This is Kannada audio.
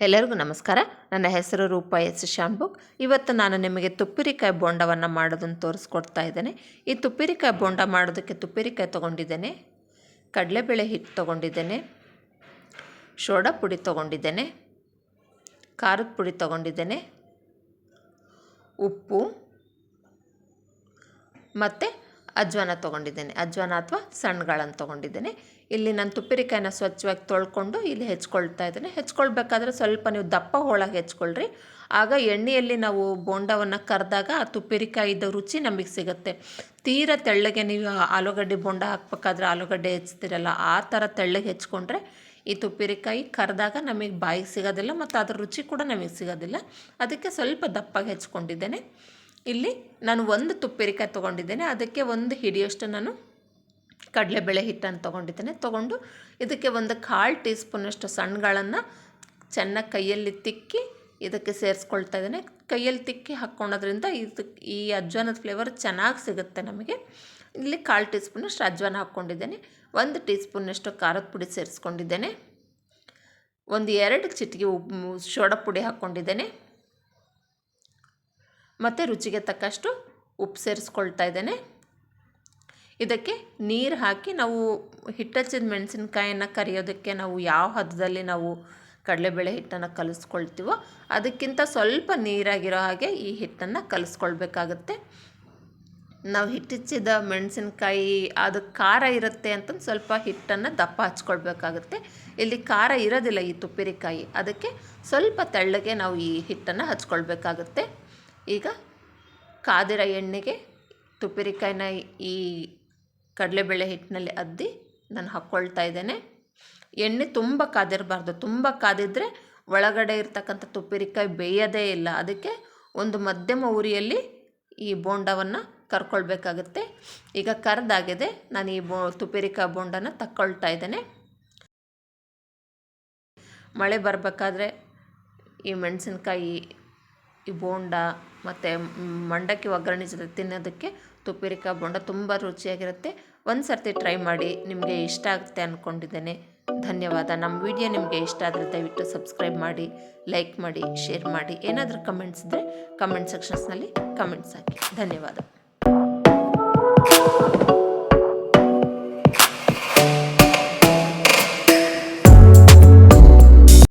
ಎಲ್ಲರಿಗೂ ನಮಸ್ಕಾರ. ನನ್ನ ಹೆಸರು ರೂಪಾ ಎಸ್ ಶಾನ್ಭೋಗ್. ಇವತ್ತು ನಾನು ನಿಮಗೆ ತುಪ್ಪಿರಿಕಾಯಿ ಬೋಂಡವನ್ನು ಮಾಡೋದನ್ನು ತೋರಿಸ್ಕೊಡ್ತಾ ಇದ್ದೇನೆ. ಈ ತುಪ್ಪಿರಿಕಾಯಿ ಬೋಂಡ ಮಾಡೋದಕ್ಕೆ ತುಪ್ಪಿರಿಕಾಯಿ ತೊಗೊಂಡಿದ್ದೇನೆ, ಕಡಲೆಬೇಳೆ ಹಿಟ್ಟು ತೊಗೊಂಡಿದ್ದೇನೆ, ಸೋಡಾ ಪುಡಿ ತೊಗೊಂಡಿದ್ದೇನೆ, ಖಾರದ ಪುಡಿ ತೊಗೊಂಡಿದ್ದೇನೆ, ಉಪ್ಪು ಮತ್ತು ಅಜ್ವಾನ ತೊಗೊಂಡಿದ್ದೇನೆ. ಅಜ್ವಾನ ಅಥವಾ ಸಣ್ಣಗಳನ್ನು ತೊಗೊಂಡಿದ್ದೇನೆ. ಇಲ್ಲಿ ನಾನು ತುಪ್ಪಿರಿಕಾಯಿನ ಸ್ವಚ್ಛವಾಗಿ ತೊಳ್ಕೊಂಡು ಇಲ್ಲಿ ಹೆಚ್ಕೊಳ್ತಾ ಇದ್ದೇನೆ. ಹೆಚ್ಕೊಳ್ಬೇಕಾದ್ರೆ ಸ್ವಲ್ಪ ನೀವು ದಪ್ಪ ಹೋಳಾಗಿ ಹೆಚ್ಕೊಳ್ರಿ. ಆಗ ಎಣ್ಣೆಯಲ್ಲಿ ನಾವು ಬೋಂಡವನ್ನು ಕರೆದಾಗ ಆ ತುಪ್ಪಿರಿಕಾಯಿದ ರುಚಿ ನಮಗೆ ಸಿಗುತ್ತೆ. ತೀರ ತೆಳ್ಳಗೆ ನೀವು ಆಲೂಗಡ್ಡೆ ಬೋಂಡ ಹಾಕ್ಬೇಕಾದ್ರೆ ಆಲೂಗಡ್ಡೆ ಹೆಚ್ತಿರಲ್ಲ, ಆ ಥರ ತೆಳ್ಳಗೆ ಹೆಚ್ಕೊಂಡ್ರೆ ಈ ತುಪ್ಪಿರಿಕಾಯಿ ಕರೆದಾಗ ನಮಗೆ ಬಾಯಿಗೆ ಸಿಗೋದಿಲ್ಲ ಮತ್ತು ಅದರ ರುಚಿ ಕೂಡ ನಮಗೆ ಸಿಗೋದಿಲ್ಲ. ಅದಕ್ಕೆ ಸ್ವಲ್ಪ ದಪ್ಪಾಗಿ ಹೆಚ್ಕೊಂಡಿದ್ದೇನೆ. ಇಲ್ಲಿ ನಾನು ಒಂದು ತುಪ್ಪಿರಿಕಾಯಿ ತೊಗೊಂಡಿದ್ದೇನೆ, ಅದಕ್ಕೆ ಒಂದು ಹಿಡಿಯಷ್ಟು ನಾನು ಕಡಲೆಬೇಳೆ ಹಿಟ್ಟನ್ನು ತೊಗೊಂಡು ಇದಕ್ಕೆ ಒಂದು 1/4 ಟೀ ಸ್ಪೂನಷ್ಟು ಸಣ್ಣಗಳನ್ನು ಚೆನ್ನಾಗಿ ಕೈಯಲ್ಲಿ ತಿಕ್ಕಿ ಇದಕ್ಕೆ ಸೇರಿಸ್ಕೊಳ್ತಾ ಇದ್ದೇನೆ. ಕೈಯಲ್ಲಿ ತಿಕ್ಕಿ ಹಾಕ್ಕೊಳೋದ್ರಿಂದ ಈ ಅಜ್ವಾನದ ಫ್ಲೇವರ್ ಚೆನ್ನಾಗಿ ಸಿಗುತ್ತೆ ನಮಗೆ. ಇಲ್ಲಿ 1/4 ಟೀ ಸ್ಪೂನಷ್ಟು ಅಜ್ವಾನ ಹಾಕ್ಕೊಂಡಿದ್ದೇನೆ, 1 ಟೀ ಸ್ಪೂನಷ್ಟು ಖಾರದ ಪುಡಿ ಸೇರಿಸ್ಕೊಂಡಿದ್ದೇನೆ, 1-2 ಚಿಟಿಕೆ ಸೋಡಾ ಪುಡಿ ಹಾಕ್ಕೊಂಡಿದ್ದೇನೆ ಮತ್ತು ರುಚಿಗೆ ತಕ್ಕಷ್ಟು ಉಪ್ಪು ಸೇರಿಸ್ಕೊಳ್ತಾ ಇದ್ದೇನೆ. ಇದಕ್ಕೆ ನೀರು ಹಾಕಿ ನಾವು ಹಿಟ್ಟಚ್ಚಿದ ಮೆಣಸಿನ್ಕಾಯನ್ನು ಕರಿಯೋದಕ್ಕೆ ನಾವು ಯಾವ ಹದದಲ್ಲಿ ನಾವು ಕಡಲೆಬೇಳೆ ಹಿಟ್ಟನ್ನು ಕಲಿಸ್ಕೊಳ್ತೀವೋ ಅದಕ್ಕಿಂತ ಸ್ವಲ್ಪ ನೀರಾಗಿರೋ ಹಾಗೆ ಈ ಹಿಟ್ಟನ್ನು ಕಲಿಸ್ಕೊಳ್ಬೇಕಾಗತ್ತೆ. ನಾವು ಹಿಟ್ಟಿಚ್ಚಿದ ಮೆಣಸಿನ್ಕಾಯಿ ಅದು ಖಾರ ಇರುತ್ತೆ ಅಂತಂದು ಸ್ವಲ್ಪ ಹಿಟ್ಟನ್ನು ದಪ್ಪ ಹಚ್ಕೊಳ್ಬೇಕಾಗುತ್ತೆ. ಇಲ್ಲಿ ಖಾರ ಇರೋದಿಲ್ಲ ಈ ತುಪ್ಪಿರಿಕಾಯಿ, ಅದಕ್ಕೆ ಸ್ವಲ್ಪ ತೆಳ್ಳಗೆ ನಾವು ಈ ಹಿಟ್ಟನ್ನು ಹಚ್ಕೊಳ್ಬೇಕಾಗುತ್ತೆ. ಈಗ ಕಾದಿರೋ ಎಣ್ಣೆಗೆ ತುಪ್ಪಿರಿಕಾಯಿನ ಈ ಕಡಲೆಬೇಳೆ ಹಿಟ್ಟಿನಲ್ಲಿ ಅದ್ದಿ ನಾನು ಹಾಕ್ಕೊಳ್ತಾ ಇದ್ದೇನೆ. ಎಣ್ಣೆ ತುಂಬ ಕಾದಿರಬಾರ್ದು, ತುಂಬ ಕಾದಿದ್ದರೆ ಒಳಗಡೆ ಇರ್ತಕ್ಕಂಥ ತುಪ್ಪಿರಿಕಾಯಿ ಬೇಯೋದೇ ಇಲ್ಲ. ಅದಕ್ಕೆ ಒಂದು ಮಧ್ಯಮ ಉರಿಯಲ್ಲಿ ಈ ಬೋಂಡವನ್ನು ಕರ್ಕೊಳ್ಬೇಕಾಗುತ್ತೆ. ಈಗ ಕರೆದಾಗಿದೆ, ನಾನು ಈ ತುಪ್ಪಿರಿಕಾಯಿ ಬೋಂಡನ ತಕ್ಕೊಳ್ತಾ ಇದ್ದೇನೆ. ಮಳೆ ಬರಬೇಕಾದ್ರೆ ಈ ಮೆಣಸಿನ್ಕಾಯಿ, ಈ ಬೋಂಡ ಮತ್ತು ಮಂಡಕ್ಕಿ ಒಗ್ಗರಣೆ ಜೊತೆ ತಿನ್ನೋದಕ್ಕೆ ತುಪ್ಪಿರಿಕಾಯಿ ಬೋಂಡ ತುಂಬ ರುಚಿಯಾಗಿರುತ್ತೆ. ಒಂದು ಸರ್ತಿ ಟ್ರೈ ಮಾಡಿ, ನಿಮಗೆ ಇಷ್ಟ ಆಗುತ್ತೆ ಅಂದ್ಕೊಂಡಿದ್ದೇನೆ. ಧನ್ಯವಾದ. ನಮ್ಮ ವಿಡಿಯೋ ನಿಮಗೆ ಇಷ್ಟ ಆದರೆ ದಯವಿಟ್ಟು ಸಬ್ಸ್ಕ್ರೈಬ್ ಮಾಡಿ, ಲೈಕ್ ಮಾಡಿ, ಶೇರ್ ಮಾಡಿ. ಏನಾದರೂ ಕಮೆಂಟ್ಸ್ ಇದ್ದರೆ ಕಮೆಂಟ್ ಸೆಕ್ಷನ್ಸ್ನಲ್ಲಿ ಕಮೆಂಟ್ಸ್ ಹಾಕಿ. ಧನ್ಯವಾದ.